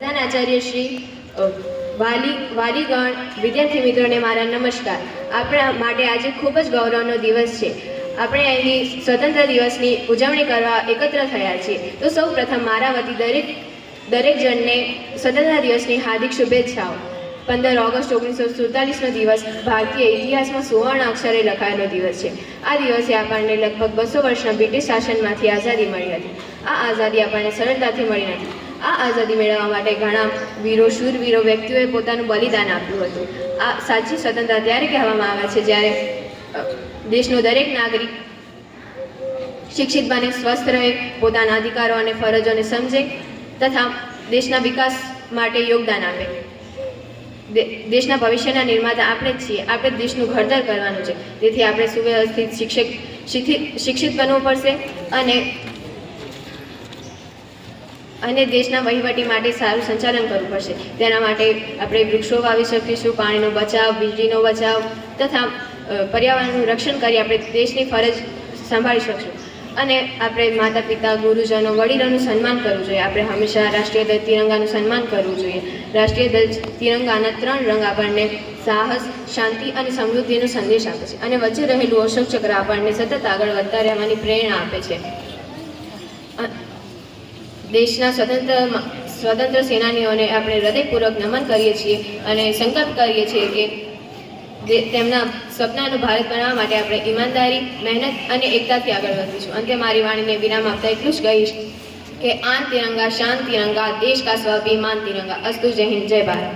આચાર્ય શ્રી વાલીગણ વિદ્યાર્થી મિત્રોને મારા નમસ્કાર. આપણા માટે આજે ખૂબ જ ગૌરવનો દિવસ છે. આપણે અહીં સ્વતંત્ર દિવસની ઉજવણી કરવા એકત્ર થયા છીએ. તો સૌ પ્રથમ મારા વતી દરેક જણને સ્વતંત્ર દિવસની હાર્દિક શુભેચ્છાઓ. 15 ઓગસ્ટ 1947નો દિવસ ભારતીય ઇતિહાસમાં સુવર્ણ અક્ષરે લખાયેલો દિવસ છે. આ દિવસે આપણને લગભગ 200 વર્ષના બ્રિટિશ શાસનમાંથી આઝાદી મળી હતી. આ આઝાદી આપણને સરળતાથી મળી નથી. આ આઝાદી મેળવવા માટે ઘણા શૂરવીરો વ્યક્તિઓએ પોતાનું બલિદાન આપ્યું હતું. આ સાચી સ્વતંત્રતા ત્યારે કહેવામાં આવે છે જ્યારે દેશનો દરેક નાગરિક શિક્ષિત બને, સ્વસ્થ રહે, પોતાના અધિકારો અને ફરજોને સમજે તથા દેશના વિકાસ માટે યોગદાન આપે. દેશના ભવિષ્યના નિર્માતા આપણે જ છીએ. આપણે દેશનું ઘડતર કરવાનું છે. તેથી આપણે સુવ્યવસ્થિત શિક્ષિત બનવું પડશે અને દેશના વહીવટી માટે સારું સંચાલન કરવું પડશે. તેના માટે આપણે વૃક્ષો વાવી શકીશું, પાણીનો બચાવ, વીજળીનો બચાવ તથા પર્યાવરણનું રક્ષણ કરી આપણે દેશની ફરજ સંભાળી શકશું. અને આપણે માતા પિતા, ગુરુજનો, વડીલોનું સન્માન કરવું જોઈએ. આપણે હંમેશા રાષ્ટ્રીય ધ્વજ તિરંગાનું સન્માન કરવું જોઈએ. રાષ્ટ્રીય ધ્વજ તિરંગાના 3 રંગ આપણને સાહસ, શાંતિ અને સમૃદ્ધિનો સંદેશ આપે છે અને વચ્ચે રહેલું અશોક ચક્ર આપણને સતત આગળ વધતા રહેવાની પ્રેરણા આપે છે. દેશના સ્વતંત્ર સેનાનીઓને આપણે હૃદયપૂર્વક નમન કરીએ છીએ અને સંકલ્પ કરીએ છીએ કે તેમના સપનાનું ભારત બનાવવા માટે આપણે ઈમાનદારી, મહેનત અને એકતાથી આગળ વધીશું. અંતે મારી વાણીને વિરામ આપતા એટલું જ કહીશ કે આન તિરંગા શાન તિરંગા, દેશ કા સ્વાભિમાન તિરંગા. અસ્તુ. જય હિન્દ, જય ભારત.